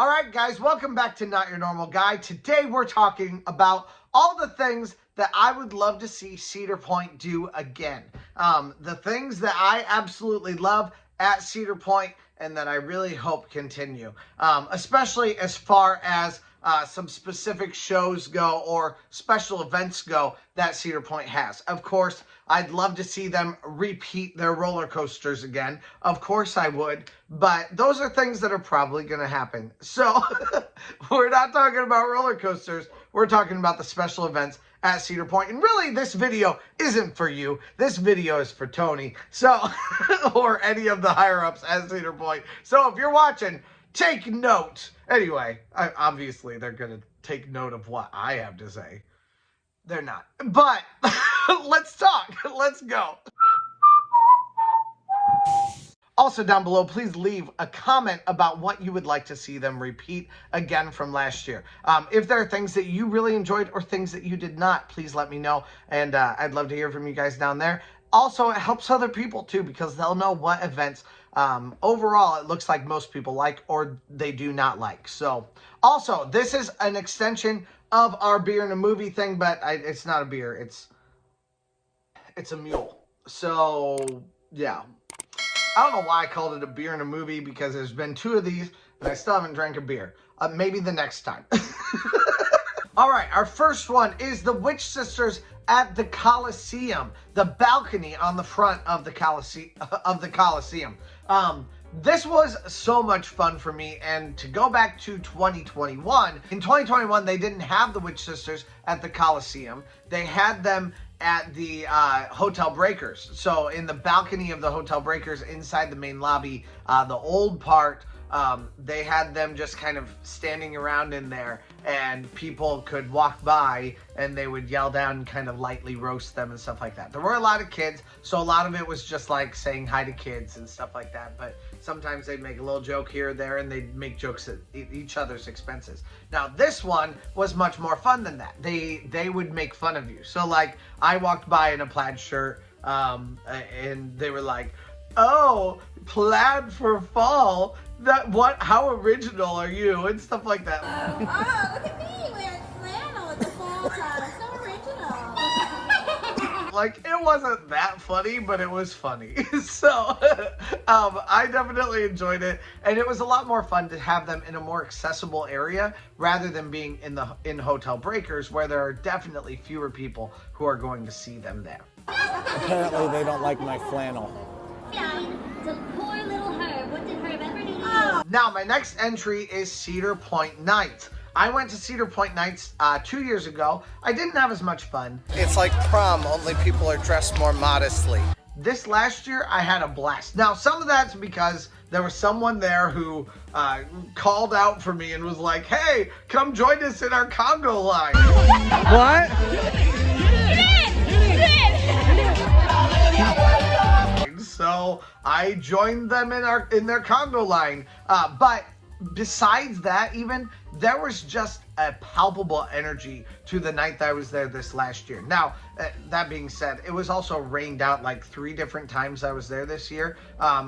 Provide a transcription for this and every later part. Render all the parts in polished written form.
All right, guys, welcome back to Not Your Normal Guy. Today we're talking about all the things that I would love to see Cedar Point do again. The things that I absolutely love at Cedar Point and that I really hope continue, especially as far as some specific shows go or special events go that Cedar Point has. Of course, I'd love to see them repeat their roller coasters again. Of course I would, but those are things that are probably going to happen. So we're not talking about roller coasters. We're talking about the special events at Cedar Point. And really, this video isn't for you. This video is for Tony, so or any of the higher-ups at Cedar Point. So if you're watching, take note. Anyway, obviously they're going to take note of what I have to say. They're not. But let's talk. Let's go. Also down below, please leave a comment about what you would like to see them repeat again from last year. If there are things that you really enjoyed or things that you did not, please let me know. And I'd love to hear from you guys down there. Also, it helps other people too because they'll know what events overall it looks like most people like or they do not like. So also, this is an extension of our beer and a movie thing, but it's not a beer. It's a mule. So yeah. I don't know why I called it a beer and a movie because there's been 2 of these and I still haven't drank a beer. Maybe the next time. All right, our first one is the Witch Sisters at the Coliseum, the balcony on the front of the Coliseum. This was so much fun for me, and to go back to 2021, in 2021 they didn't have the Witch Sisters at the Coliseum. They had them at the Hotel Breakers. So in the balcony of the Hotel Breakers inside the main lobby, the old part, they had them just kind of standing around in there and people could walk by and they would yell down and kind of lightly roast them and stuff like that. There were a lot of kids, so a lot of it was just like saying hi to kids and stuff like that, but sometimes they'd make a little joke here or there and they'd make jokes at each other's expenses. Now this one was much more fun than that. They would make fun of you. So like I walked by in a plaid shirt and they were like, "Oh, plaid for fall? How original are you?" and stuff like that. Oh, look at me wearing flannel at the fall time. So original. Like, it wasn't that funny, but it was funny. So, I definitely enjoyed it. And it was a lot more fun to have them in a more accessible area rather than being in Hotel Breakers, where there are definitely fewer people who are going to see them there. Apparently, they don't like my flannel. Yeah, so poor little Herb. What did Herb ever do? Now, my next entry is Cedar Point Nights. I went to Cedar Point Nights 2 years ago. I didn't have as much fun. It's like prom, only people are dressed more modestly. This last year, I had a blast. Now, some of that's because there was someone there who called out for me and was like, "Hey, come join us in our Congo line." What? So I joined them in their Congo line. But besides that, even there was just a palpable energy to the night that I was there this last year. Now, that being said, it was also rained out like 3 different times I was there this year.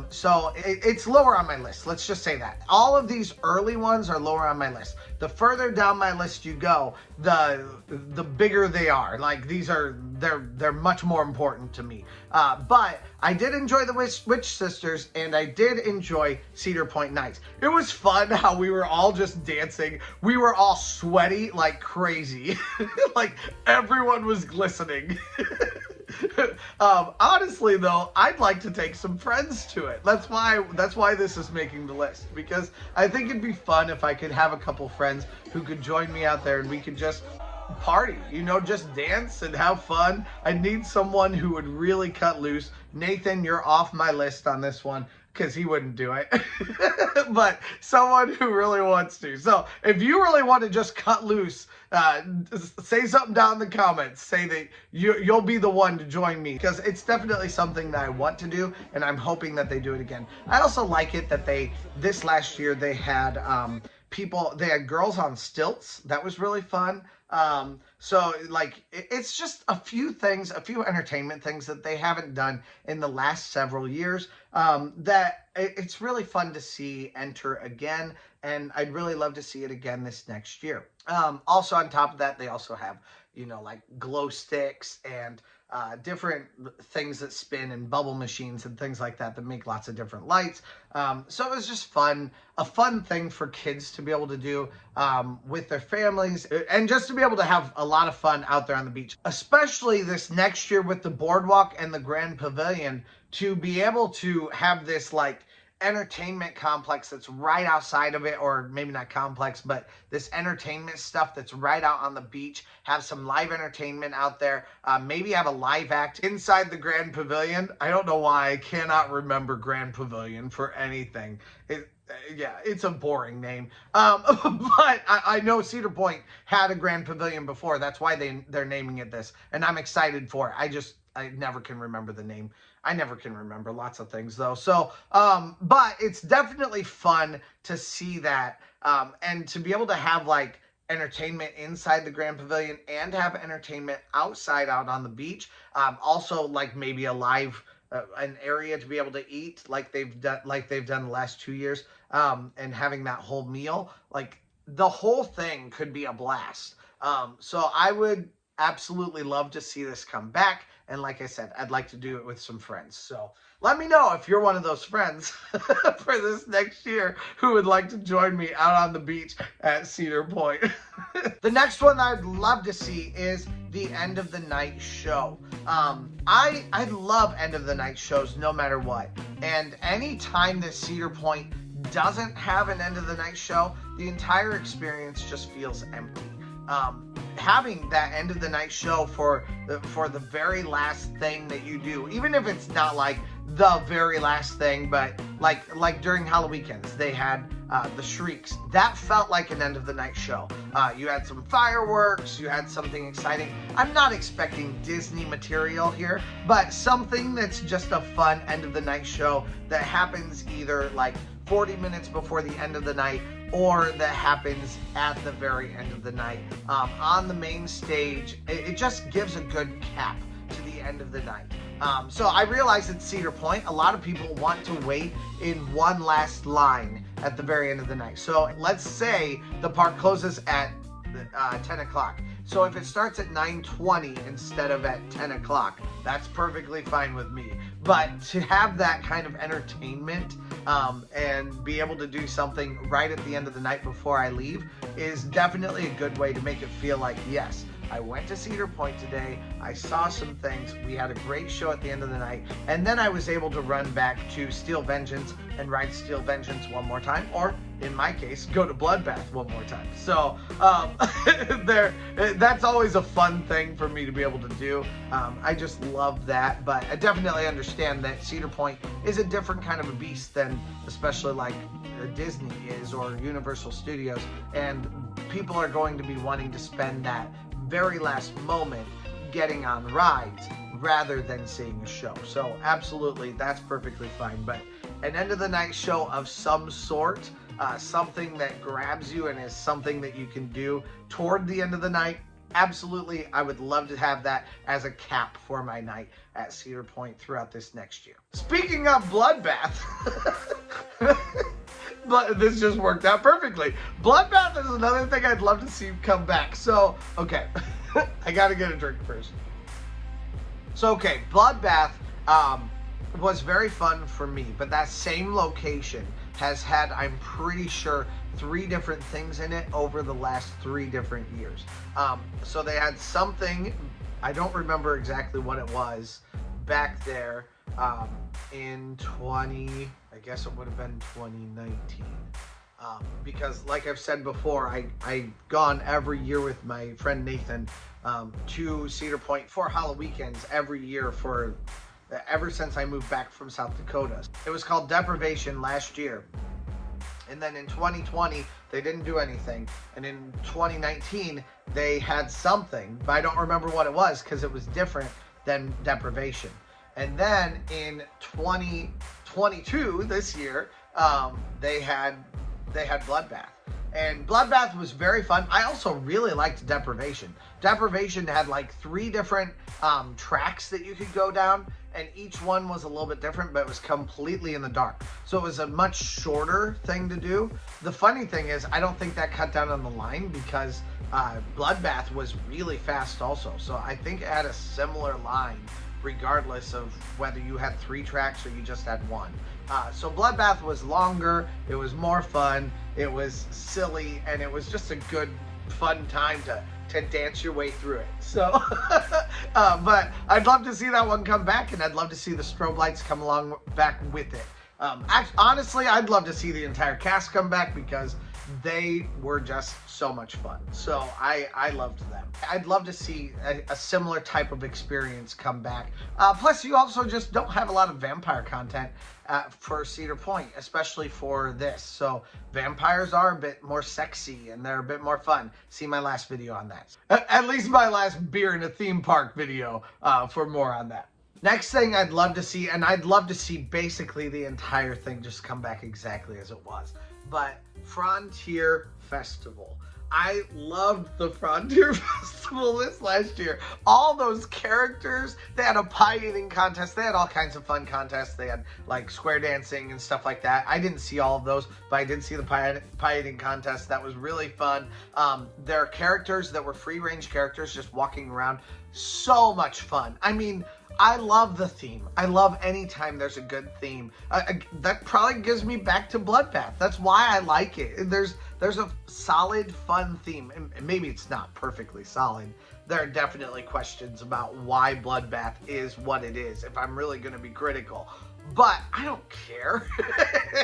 So it's lower on my list. Let's just say that. All of these early ones are lower on my list. The further down my list you go, the bigger they are. Like they're much more important to me. But I did enjoy the Witch Sisters and I did enjoy Cedar Point Nights. It was fun how we were all just dancing. We were all sweaty like crazy. Like everyone was glistening. Honestly though, I'd like to take some friends to it. That's why this is making the list, because I think it'd be fun if I could have a couple friends who could join me out there and we could just party, you know, just dance and have fun. I need someone who would really cut loose. Nathan, you're off my list on this one because he wouldn't do it. But someone who really wants to. So if you really want to just cut loose, say something down in the comments. Say that you'll be the one to join me, because it's definitely something that I want to do and I'm hoping that they do it again. I also like it that this last year they had they had girls on stilts. That was really fun. So like it's just a few things, a few entertainment things that they haven't done in the last several years, that it's really fun to see enter again, and I'd really love to see it again this next year. Also on top of that, they also have, like glow sticks and different things that spin and bubble machines and things like that make lots of different lights. So it was just fun, a fun thing for kids to be able to do with their families, and just to be able to have a lot of fun out there on the beach, especially this next year with the boardwalk and the Grand Pavilion, to be able to have this like entertainment complex that's right outside of it, or maybe not complex, but this entertainment stuff that's right out on the beach. Have some live entertainment out there, maybe have a live act inside the Grand Pavilion. I don't know why I cannot remember Grand Pavilion for anything. Yeah, it's a boring name. But I know Cedar Point had a Grand Pavilion before. That's why they're naming it this, and I'm excited for it. I never can remember the name. I never can remember lots of things though. So, but it's definitely fun to see that, and to be able to have like entertainment inside the Grand Pavilion and have entertainment outside out on the beach. Also like maybe a live, an area to be able to eat like they've done the last 2 years, and having that whole meal, like the whole thing could be a blast. So I would absolutely love to see this come back. And like I said, I'd like to do it with some friends. So let me know if you're one of those friends for this next year who would like to join me out on the beach at Cedar Point. The next one that I'd love to see is the end of the night show. I love end of the night shows no matter what. And any time that Cedar Point doesn't have an end of the night show, the entire experience just feels empty. Having that end of the night show for the very last thing that you do, even if it's not like the very last thing, but like during Halloweekends they had the shrieks. That felt like an end of the night show. You had some fireworks, you had something exciting. I'm not expecting Disney material here, but something that's just a fun end of the night show that happens either like 40 minutes before the end of the night, or that happens at the very end of the night on the main stage. It just gives a good cap to the end of the night. So I realize at Cedar Point, a lot of people want to wait in one last line at the very end of the night. So let's say the park closes at 10 o'clock. So if it starts at 9:20 instead of at 10 o'clock, that's perfectly fine with me. But to have that kind of entertainment and be able to do something right at the end of the night before I leave is definitely a good way to make it feel like, yes, I went to Cedar Point today, I saw some things, we had a great show at the end of the night, and then I was able to run back to Steel Vengeance and ride Steel Vengeance one more time, or in my case, go to Bloodbath one more time. So that's always a fun thing for me to be able to do. I just love that, but I definitely understand that Cedar Point is a different kind of a beast than especially like Disney is or Universal Studios, and people are going to be wanting to spend that very last moment getting on rides rather than seeing a show. So absolutely, that's perfectly fine. But an end of the night show of some sort, something that grabs you and is something that you can do toward the end of the night, absolutely, I would love to have that as a cap for my night at Cedar Point throughout this next year. Speaking of Bloodbath, but this just worked out perfectly. Bloodbath is another thing I'd love to see come back. So, okay, I gotta get a drink first. So, okay, Bloodbath was very fun for me, but that same location has had, I'm pretty sure, 3 different things in it over the last 3 different years. So they had something, I don't remember exactly what it was, back there in I guess it would have been 2019. Because like I've said before, I've gone every year with my friend Nathan to Cedar Point for Halloweekends every year ever since I moved back from South Dakota. It was called Deprivation last year. And then in 2020, they didn't do anything. And in 2019, they had something, but I don't remember what it was because it was different than Deprivation. And then in 2022, this year, they had Bloodbath. And Bloodbath was very fun. I also really liked Deprivation. Deprivation had like 3 different tracks that you could go down, and each one was a little bit different, but it was completely in the dark. So it was a much shorter thing to do. The funny thing is, I don't think that cut down on the line because Bloodbath was really fast also. So I think it had a similar line regardless of whether you had 3 tracks or you just had 1. So Bloodbath was longer, it was more fun, it was silly, and it was just a good, fun time to dance your way through it. So, but I'd love to see that one come back, and I'd love to see the strobe lights come along back with it. Honestly, I'd love to see the entire cast come back because they were just so much fun. So I loved them. I'd love to see a similar type of experience come back. Plus, you also just don't have a lot of vampire content for Cedar Point, especially for this. So vampires are a bit more sexy and they're a bit more fun. See my last video on that. At least my last beer in a theme park video for more on that. Next thing I'd love to see, and I'd love to see basically the entire thing just come back exactly as it was, but Frontier Festival. I loved the Frontier Festival this last year. All those characters, they had a pie eating contest. They had all kinds of fun contests. They had like square dancing and stuff like that. I didn't see all of those, but I did see the pie eating contest. That was really fun. There are characters that were free range characters just walking around. So much fun. I mean, I love the theme. I love any time there's a good theme. That probably gives me back to Bloodbath. That's why I like it. There's a solid, fun theme. And maybe it's not perfectly solid. There are definitely questions about why Bloodbath is what it is, if I'm really going to be critical. But I don't care.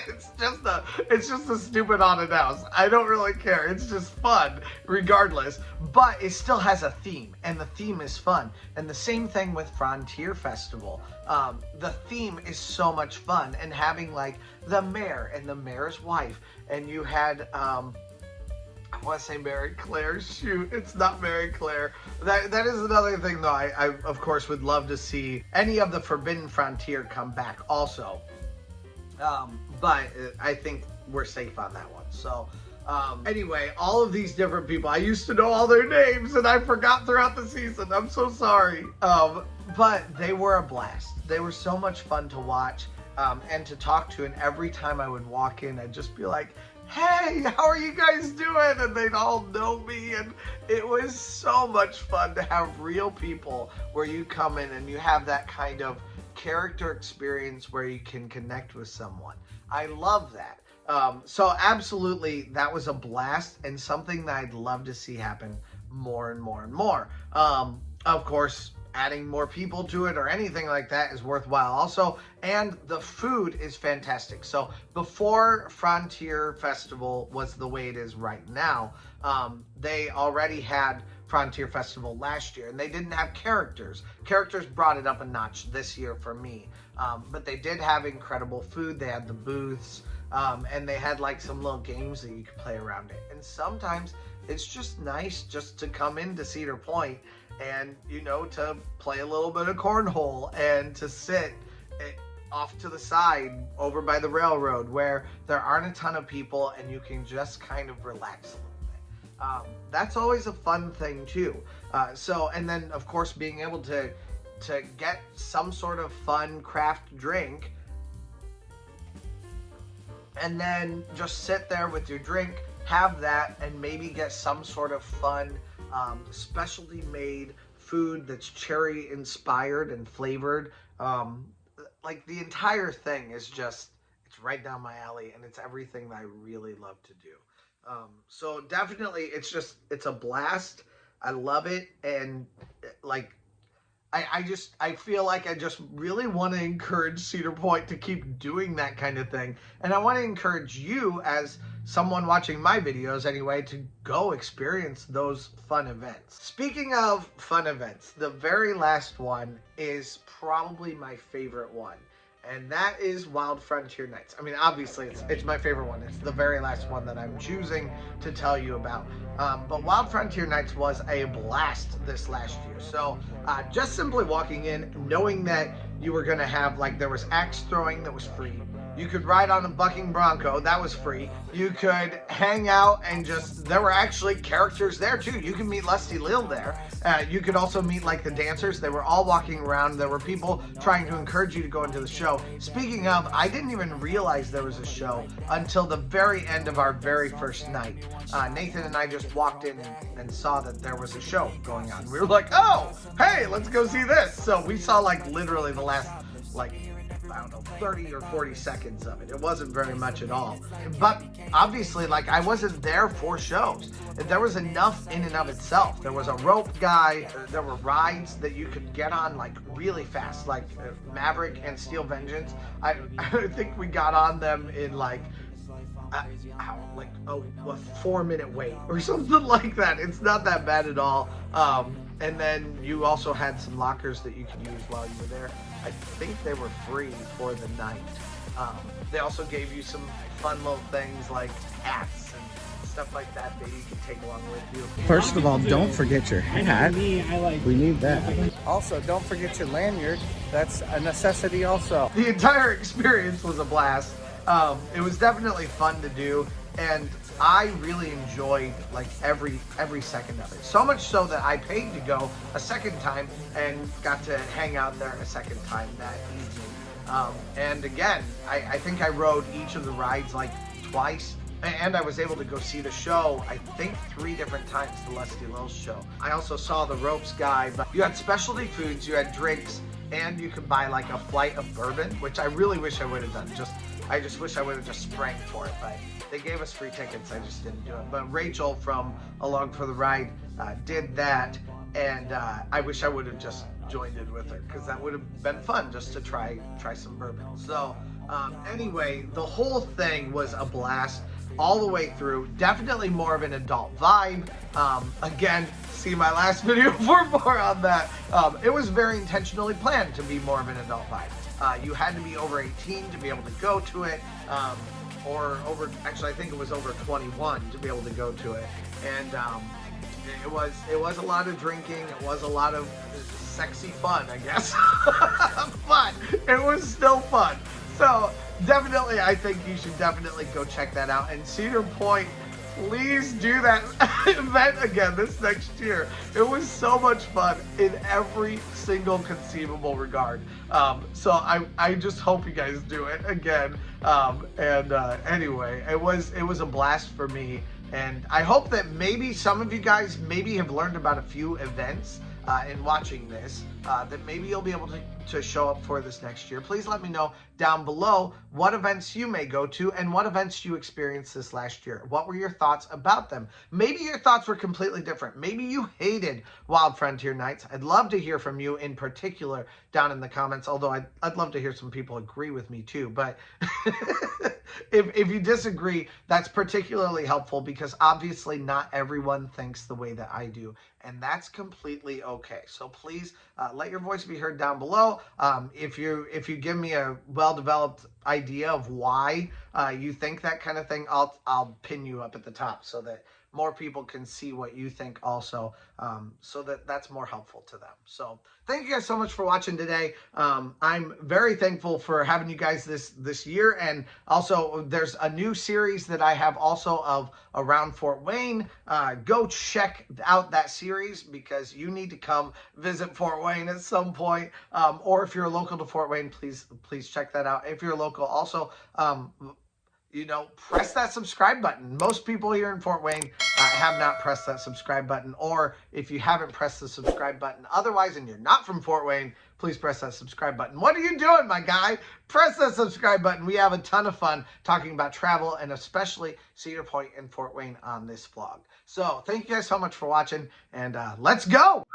It's just a stupid haunted house. I don't really care. It's just fun regardless. But it still has a theme, and the theme is fun. And the same thing with Frontier Festival. The theme is so much fun, and having like the mayor and the mayor's wife, and you had I want to say Mary Claire. Shoot, it's not Mary Claire. That is another thing, though. I of course would love to see any of the Forbidden Frontier come back also. But I think we're safe on that one. So anyway, all of these different people, I used to know all their names and I forgot throughout the season. I'm so sorry. But they were a blast. They were so much fun to watch and to talk to. And every time I would walk in, I'd just be like, hey, how are you guys doing? And they'd all know me, and it was so much fun to have real people where you come in and you have that kind of character experience where you can connect with someone. I love that. So absolutely, that was a blast and something that I'd love to see happen more and more and more. Of course, adding more people to it or anything like that is worthwhile also, and the food is fantastic. So before Frontier Festival was the way it is right now, they already had Frontier Festival last year, and they didn't have characters. Characters brought it up a notch this year for me, but they did have incredible food. They had the booths, and they had like some little games that you could play around it. And sometimes it's just nice just to come into Cedar Point and, you know, to play a little bit of cornhole and to sit off to the side over by the railroad where there aren't a ton of people and you can just kind of relax a little bit. That's always a fun thing too. And then of course being able to get some sort of fun craft drink and then just sit there with your drink, have that, and maybe get some sort of fun specialty made food that's cherry inspired and flavored. Like the entire thing is just, it's right down my alley, and it's everything that I really love to do. So definitely it's a blast. I love it. And like, I feel like I just really want to encourage Cedar Point to keep doing that kind of thing. And I want to encourage you as someone watching my videos anyway to go experience those fun events. Speaking of fun events, the very last one is probably my favorite one. And that is Wild Frontier Nights. I mean, obviously, it's my favorite one. It's the very last one that I'm choosing to tell you about. But Wild Frontier Nights was a blast this last year. So just simply walking in, knowing that you were going to have, like, there was axe throwing that was free. You could ride on a bucking bronco. That was free. You could hang out and there were actually characters there too. You could meet Lusty Lil there. You could also meet like the dancers. They were all walking around. There were people trying to encourage you to go into the show. Speaking of, I didn't even realize there was a show until the very end of our very first night. Nathan and I just walked in and saw that there was a show going on. We were like, oh, hey, let's go see this. So we saw like literally the last like, I don't know, 30 or 40 seconds of it. It wasn't very much at all. But obviously, like, I wasn't there for shows. There was enough in and of itself. There was a rope guy. There were rides that you could get on, like, really fast, like Maverick and Steel Vengeance. I think we got on them in, like, a 4-minute wait or something like that. It's not that bad at all. And then you also had some lockers that you could use while you were there. I think they were free for the night. They also gave you some fun little things like hats and stuff like that that you could take along with you. First of all, don't forget your hat. We need that. Also, don't forget your lanyard. That's a necessity also. The entire experience was a blast. It was definitely fun to do, and I really enjoyed like every second of it. So much so that I paid to go a second time and got to hang out there a second time that evening. And again, I think I rode each of the rides like twice, and I was able to go see the show, I think 3 different times, the Lusty Lil's show. I also saw the ropes guy, but you had specialty foods, you had drinks, and you could buy like a flight of bourbon, which I really wish I would have done. I just wish I would have just sprang for it, but they gave us free tickets. I just didn't do it. But Rachel from Along for the Ride did that, and I wish I would have just joined in with her because that would have been fun just to try some bourbon. So anyway, the whole thing was a blast all the way through. Definitely more of an adult vibe. Again, see my last video for more on that. It was very intentionally planned to be more of an adult vibe. You had to be over 18 to be able to go to it, actually I think it was over 21 to be able to go to it. And it was a lot of drinking, it was a lot of sexy fun, I guess. But it was still fun. So definitely, I think you should definitely go check that out. And Cedar Point, please do that event again this next year. It was so much fun in every single conceivable regard. So I just hope you guys do it again. Anyway, it was a blast for me, and I hope that maybe some of you guys maybe have learned about a few events in watching this that maybe you'll be able to show up for this next year. Please let me know down below what events you may go to and what events you experienced this last year. What were your thoughts about them? Maybe your thoughts were completely different. Maybe you hated Wild Frontier Nights. I'd love to hear from you in particular down in the comments, although I'd love to hear some people agree with me too. But if you disagree, that's particularly helpful because obviously not everyone thinks the way that I do, and that's completely okay. So please let your voice be heard down below. If you give me a well-developed idea of why you think that kind of thing, I'll pin you up at the top so that more people can see what you think also, so that's more helpful to them. So thank you guys so much for watching today. I'm very thankful for having you guys this year, and also there's a new series that I have also of around Fort Wayne. Go check out that series because you need to come visit Fort Wayne at some point, or if you're local to Fort Wayne, please check that out. If you're local, also press that subscribe button. Most people here in Fort Wayne have not pressed that subscribe button, or if you haven't pressed the subscribe button otherwise and you're not from Fort Wayne, please press that subscribe button. What are you doing, my guy? Press that subscribe button. We have a ton of fun talking about travel and especially Cedar Point and Fort Wayne on this vlog. So thank you guys so much for watching, and let's go!